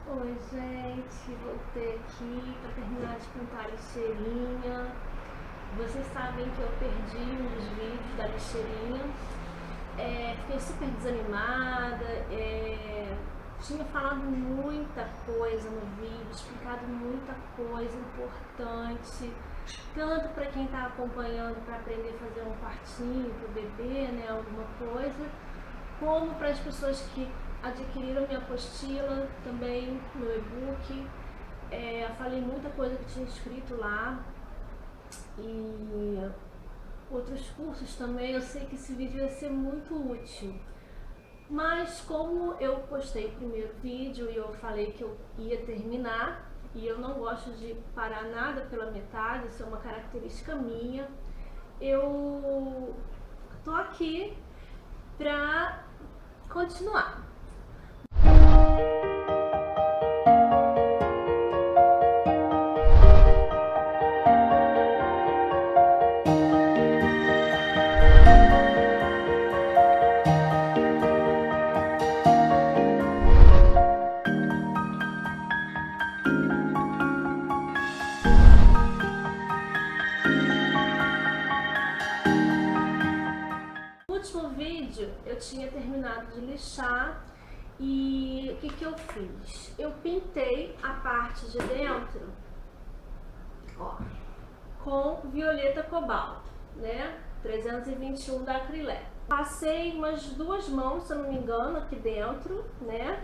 Oi gente, voltei aqui para terminar de pintar a lixeirinha. Vocês sabem que eu perdi um dos vídeos da lixeirinha. Fiquei super desanimada, tinha falado muita coisa no vídeo, explicado muita coisa importante, tanto para quem está acompanhando para aprender a fazer um quartinho para o bebê, né, alguma coisa, como para as pessoas que adquiriram minha apostila, também meu e-book. Falei muita coisa que tinha escrito lá e outros cursos também. Eu sei que esse vídeo ia ser muito útil, mas como eu postei o primeiro vídeo e eu falei que eu ia terminar, e eu não gosto de parar nada pela metade, isso é uma característica minha, eu tô aqui pra continuar. No último vídeo eu tinha terminado de lixar e o que eu fiz? Eu pintei a parte de dentro, ó, com violeta cobalto, né? 321 da Acrylé. Passei umas 2 mãos, se eu não me engano, aqui dentro, né?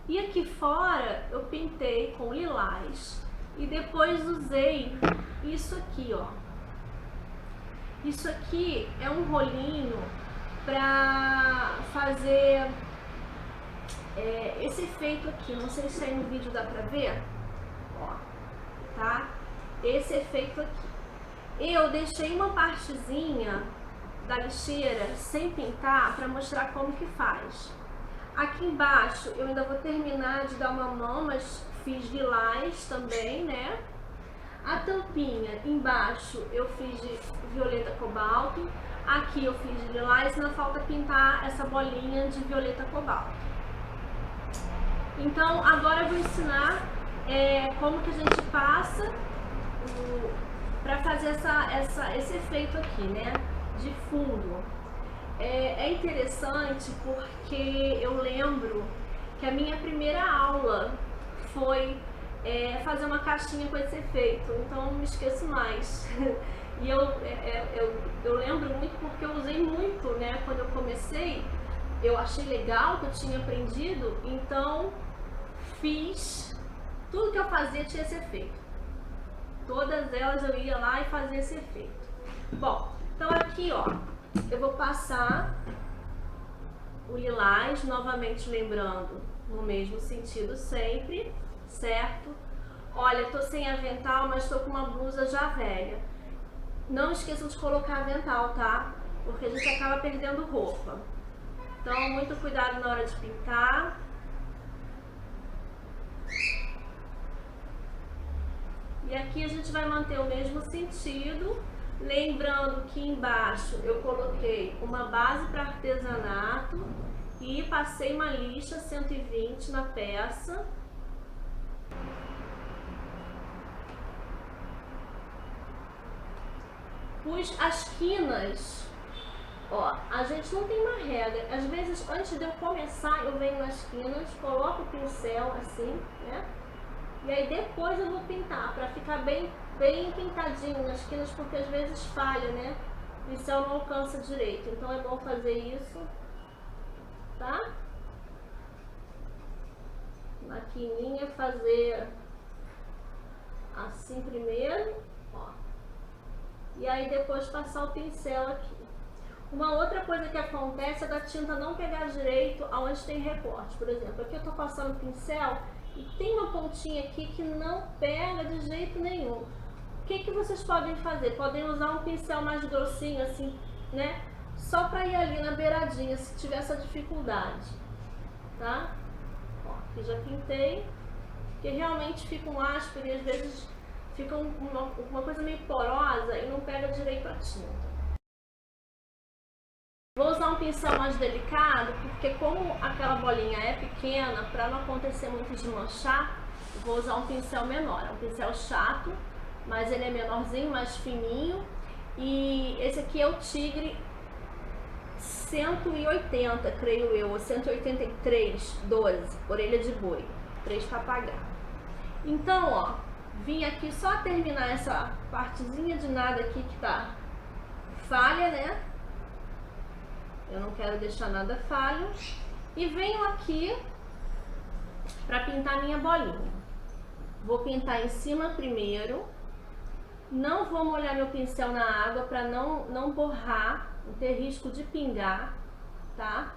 E aqui fora eu pintei com lilás e depois usei isso aqui, ó. Isso aqui é um rolinho pra fazer esse efeito aqui. Não sei se aí no vídeo dá pra ver, ó, tá? Esse efeito aqui. Eu deixei uma partezinha da lixeira sem pintar para mostrar como que faz. Aqui embaixo eu ainda vou terminar de dar uma mão, mas fiz lilás também, né? A tampinha embaixo eu fiz de violeta cobalto. Aqui eu fiz de lilás, ainda falta pintar essa bolinha de violeta cobalto. Então agora eu vou ensinar como que a gente passa para fazer esse efeito aqui, né, de fundo. É interessante porque eu lembro que a minha primeira aula foi fazer uma caixinha com esse efeito, então não me esqueço mais. E eu lembro muito porque eu usei muito, né, quando eu comecei. Eu achei legal que eu tinha aprendido, então fiz tudo que eu fazia tinha esse efeito. Todas elas eu ia lá e fazia esse efeito. Bom, então aqui, ó, eu vou passar o lilás, novamente lembrando, no mesmo sentido sempre, certo? Olha, tô sem avental, mas tô com uma blusa já velha. Não esqueçam de colocar avental, tá? Porque a gente acaba perdendo roupa. Então, muito cuidado na hora de pintar. E aqui a gente vai manter o mesmo sentido, lembrando que embaixo eu coloquei uma base para artesanato e passei uma lixa 120 na peça. As quinas, ó, a gente não tem uma regra. Às vezes, antes de eu começar, eu venho nas quinas, coloco o pincel assim, né? E aí depois eu vou pintar, pra ficar bem pintadinho nas quinas, porque às vezes falha, né? O pincel não alcança direito, então é bom fazer isso, tá? Na quininha fazer assim primeiro, ó. E aí depois passar o pincel aqui. Uma outra coisa que acontece é da tinta não pegar direito aonde tem recorte. Por exemplo, aqui eu tô passando o pincel e tem uma pontinha aqui que não pega de jeito nenhum. O que vocês podem fazer? Podem usar um pincel mais grossinho assim, né? Só para ir ali na beiradinha, se tiver essa dificuldade, tá? Ó, aqui já pintei, porque realmente fica um áspero e às vezes fica uma coisa meio porosa e não pega direito a tinta. Vou usar usar um pincel mais delicado, porque como aquela bolinha é pequena, para não acontecer muito de manchar, eu vou usar um pincel menor. É um pincel chato, mas ele é menorzinho, mais fininho. E esse aqui é o Tigre 180, creio eu, ou 183, 12, orelha de boi, 3 para apagar. Então, ó, vim aqui só terminar essa partezinha de nada aqui que tá falha, né? Eu não quero deixar nada falho. E venho aqui para pintar minha bolinha. Vou pintar em cima primeiro. Não vou molhar meu pincel na água para não borrar, não ter risco de pingar, tá?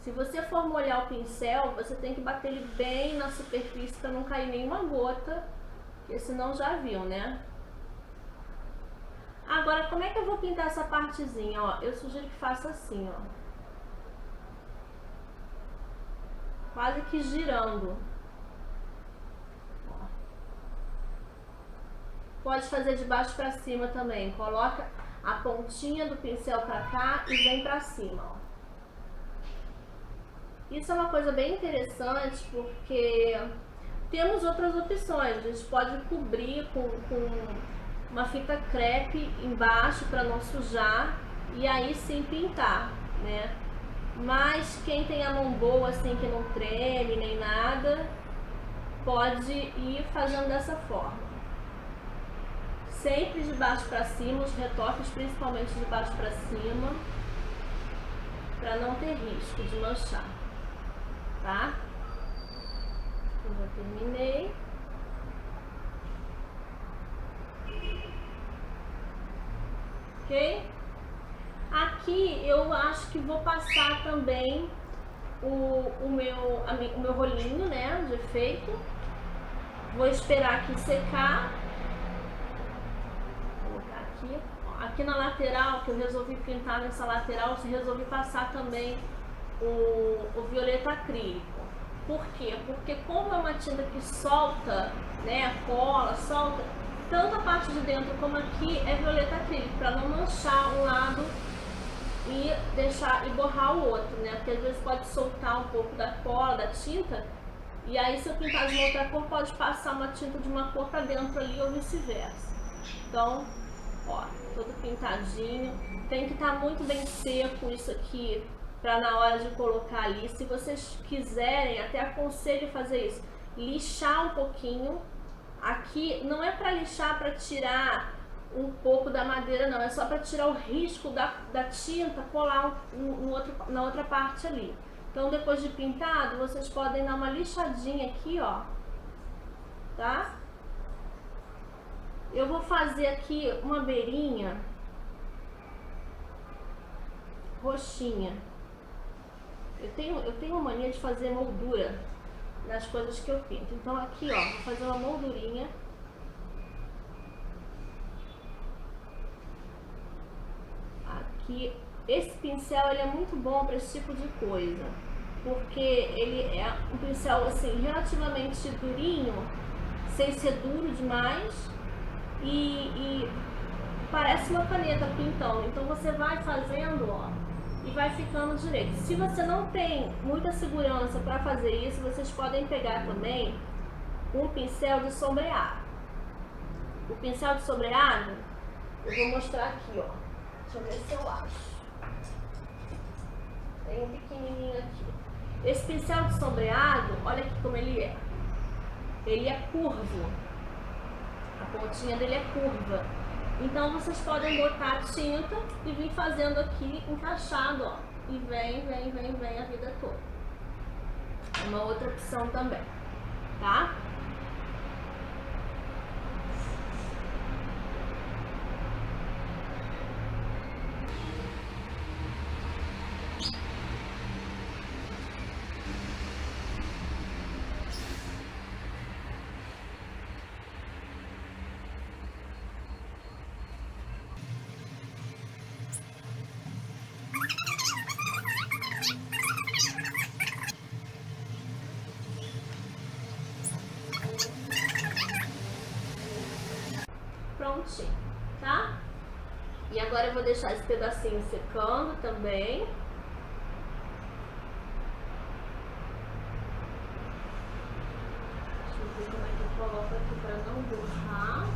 Se você for molhar o pincel, você tem que bater ele bem na superfície para não cair nenhuma gota, porque senão já viu, né? Agora, como é que eu vou pintar essa partezinha, ó? Eu sugiro que faça assim, ó. Quase que girando. Ó. Pode fazer de baixo para cima também. Coloca a pontinha do pincel para cá e vem para cima, ó. Isso é uma coisa bem interessante porque temos outras opções. A gente pode cobrir com uma fita crepe embaixo para não sujar e aí sim pintar, né? Mas quem tem a mão boa, assim, que não treme nem nada, pode ir fazendo dessa forma. Sempre de baixo para cima, os retoques principalmente de baixo para cima, para não ter risco de manchar, tá? Eu já terminei. Ok? Aqui eu acho que vou passar também o meu rolinho, né, de efeito. Vou esperar aqui secar. Vou colocar aqui. Aqui na lateral, que eu resolvi pintar nessa lateral, eu resolvi passar também o violeta acrílico. Por quê? Porque como é uma tinta que solta, né, cola, solta, tanto a parte de dentro como aqui é violeta acrílico, para não manchar um lado e deixar e borrar o outro, né? Porque às vezes pode soltar um pouco da cola, da tinta, e aí se eu pintar de uma outra cor, pode passar uma tinta de uma cor para dentro ali ou vice-versa. Então, ó, todo pintadinho. Tem que estar muito bem seco isso aqui para na hora de colocar ali. Se vocês quiserem, até aconselho fazer isso, lixar um pouquinho. Aqui não é para lixar para tirar um pouco da madeira, não, é só para tirar o risco da tinta colar na outra parte ali. Então depois de pintado, vocês podem dar uma lixadinha aqui, ó, tá? Eu vou fazer aqui uma beirinha roxinha. Eu tenho uma mania de fazer moldura nas coisas que eu pinto. Então aqui, ó, vou fazer uma moldurinha. Aqui, esse pincel ele é muito bom para esse tipo de coisa, porque ele é um pincel assim relativamente durinho, sem ser duro demais, e parece uma caneta pintando. Então você vai fazendo, ó, e vai ficando direito. Se você não tem muita segurança para fazer isso, vocês podem pegar também um pincel de sombreado. O pincel de sombreado, eu vou mostrar aqui, ó. Deixa eu ver se eu acho. Tem um pequenininho aqui. Esse pincel de sombreado, olha aqui como ele é. Ele é curvo. A pontinha dele é curva. Então vocês podem botar tinta e vir fazendo aqui encaixado, ó. E vem a vida toda. É uma outra opção também, tá? vou deixar esse pedacinho secando também. Deixa eu ver como é que eu coloco aqui para não borrar.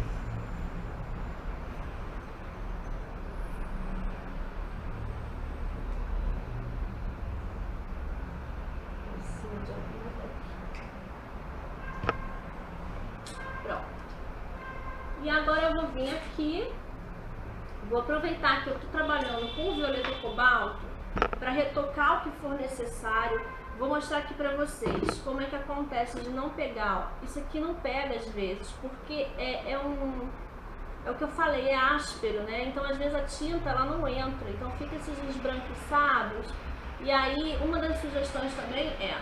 Pronto. E agora eu vou vir aqui, vou aproveitar que eu estou trabalhando com o violeta cobalto para retocar o que for necessário. Vou mostrar aqui para vocês como é que acontece de não pegar. Ó. Isso aqui não pega às vezes, porque é o que eu falei, é áspero, né? Então às vezes a tinta ela não entra, então fica esses esbranquiçados. E aí uma das sugestões também é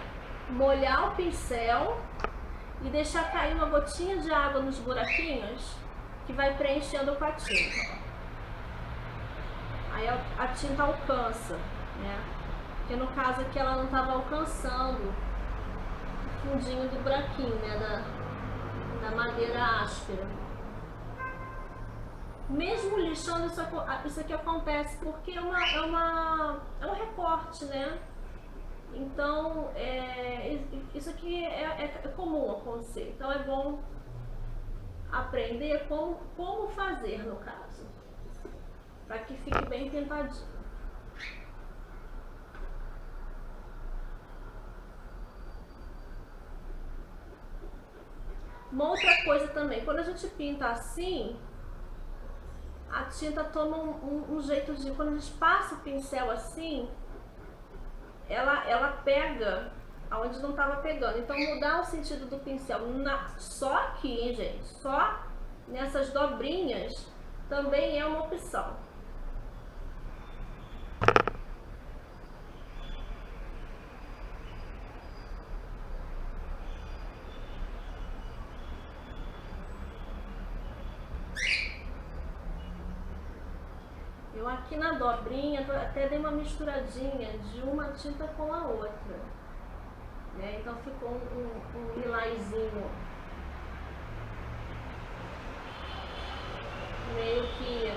molhar o pincel e deixar cair uma gotinha de água nos buraquinhos que vai preenchendo com a tinta. Aí a tinta alcança, né? Porque no caso aqui ela não estava alcançando o fundinho do buraquinho, né? Da madeira áspera. Mesmo lixando, isso aqui acontece porque é um recorte, né? Então, isso aqui é comum acontecer. Então, é bom aprender como fazer, no caso, para que fique bem pintadinho. Uma outra coisa também, quando a gente pinta assim, a tinta toma um jeito de... Quando a gente passa o pincel assim, ela pega aonde não estava pegando. Então mudar o sentido do pincel só aqui, hein, gente? Só nessas dobrinhas também é uma opção. Eu aqui na dobrinha até dei uma misturadinha de uma tinta com a outra, né? Então ficou um lilazinho meio que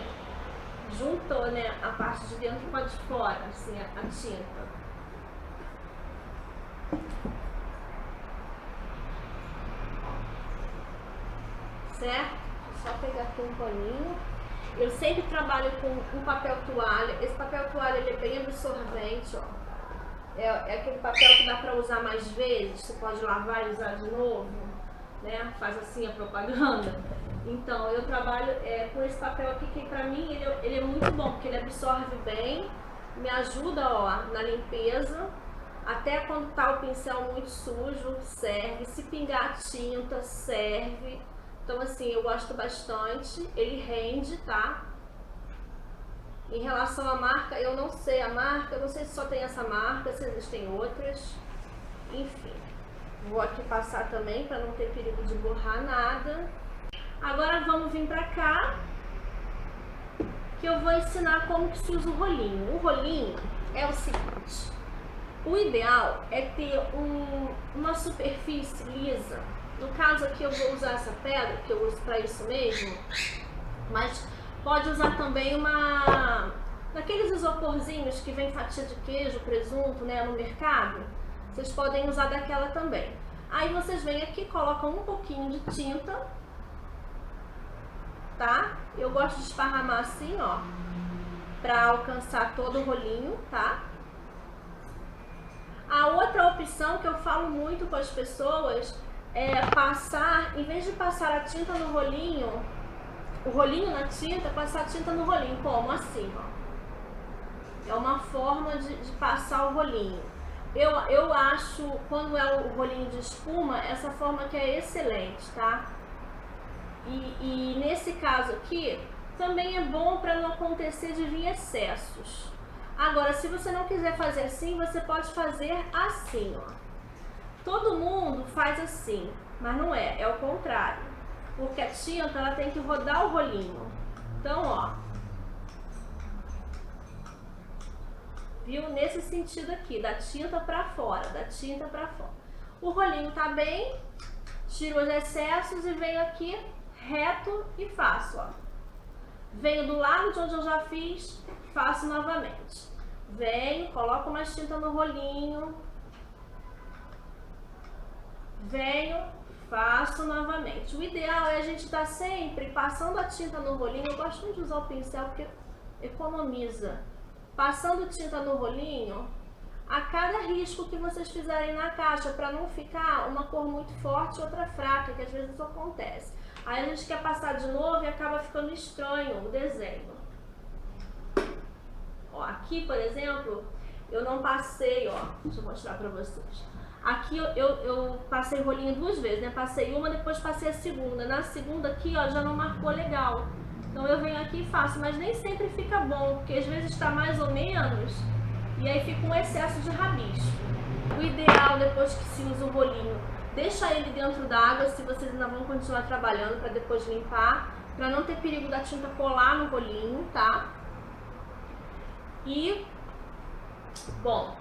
juntou, né, a parte de dentro com a de fora, assim, a tinta. Certo? Só pegar aqui um paninho. Eu sempre trabalho com um papel toalha. Esse papel toalha ele é bem absorvente, ó. É aquele papel que dá para usar mais vezes. Você pode lavar e usar de novo, né? Faz assim a propaganda. Então eu trabalho com esse papel aqui que para mim ele é muito bom porque ele absorve bem, me ajuda, ó, na limpeza. Até quando tá o pincel muito sujo serve. Se pingar tinta serve. Então assim, eu gosto bastante, ele rende, tá? Em relação à marca, eu não sei a marca, eu não sei se só tem essa marca, se existem outras. Enfim, vou aqui passar também para não ter perigo de borrar nada. Agora vamos vir pra cá, que eu vou ensinar como que se usa o rolinho. O rolinho é o seguinte, o ideal é ter uma superfície lisa. No caso aqui eu vou usar essa pedra, que eu uso para isso mesmo, mas pode usar também daqueles isoporzinhos que vem fatia de queijo, presunto, né, no mercado. Vocês podem usar daquela também. Aí vocês vêm aqui, colocam um pouquinho de tinta, tá? Eu gosto de esparramar assim, ó, para alcançar todo o rolinho, tá? A outra opção que eu falo muito com as pessoas é passar, em vez de passar a tinta no rolinho, o rolinho na tinta, passar a tinta no rolinho, como? Assim, ó. É uma forma de passar o rolinho. Eu acho, quando é o rolinho de espuma, essa forma que é excelente, tá? E nesse caso aqui, também é bom para não acontecer de vir excessos. Agora, se você não quiser fazer assim, você pode fazer assim, ó. Todo mundo faz assim, mas não é o contrário. Porque a tinta, ela tem que rodar o rolinho. Então, ó. Viu? Nesse sentido aqui, da tinta pra fora, da tinta pra fora. O rolinho tá bem, tiro os excessos e venho aqui reto e faço, ó. venho do lado de onde eu já fiz, faço novamente. Venho, coloco mais tinta no rolinho, venho, faço novamente. O ideal é a gente estar sempre passando a tinta no rolinho. Eu gosto muito de usar o pincel porque economiza. Passando tinta no rolinho a cada risco que vocês fizerem na caixa, para não ficar uma cor muito forte e outra fraca, que às vezes isso acontece. Aí a gente quer passar de novo e acaba ficando estranho o desenho. Ó, aqui, por exemplo, eu não passei, ó, deixa eu mostrar pra vocês. Aqui eu passei o rolinho 2 vezes, né? Passei uma, depois passei a segunda. Na segunda aqui, ó, já não marcou legal. Então eu venho aqui e faço, mas nem sempre fica bom, porque às vezes está mais ou menos, e aí fica um excesso de rabisco. O ideal, depois que se usa o rolinho, deixa ele dentro da água, se vocês ainda vão continuar trabalhando, para depois limpar, para não ter perigo da tinta colar no rolinho, tá? E, bom,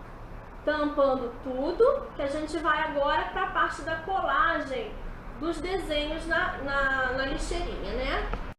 tampando tudo, que a gente vai agora para a parte da colagem dos desenhos na lixeirinha, né?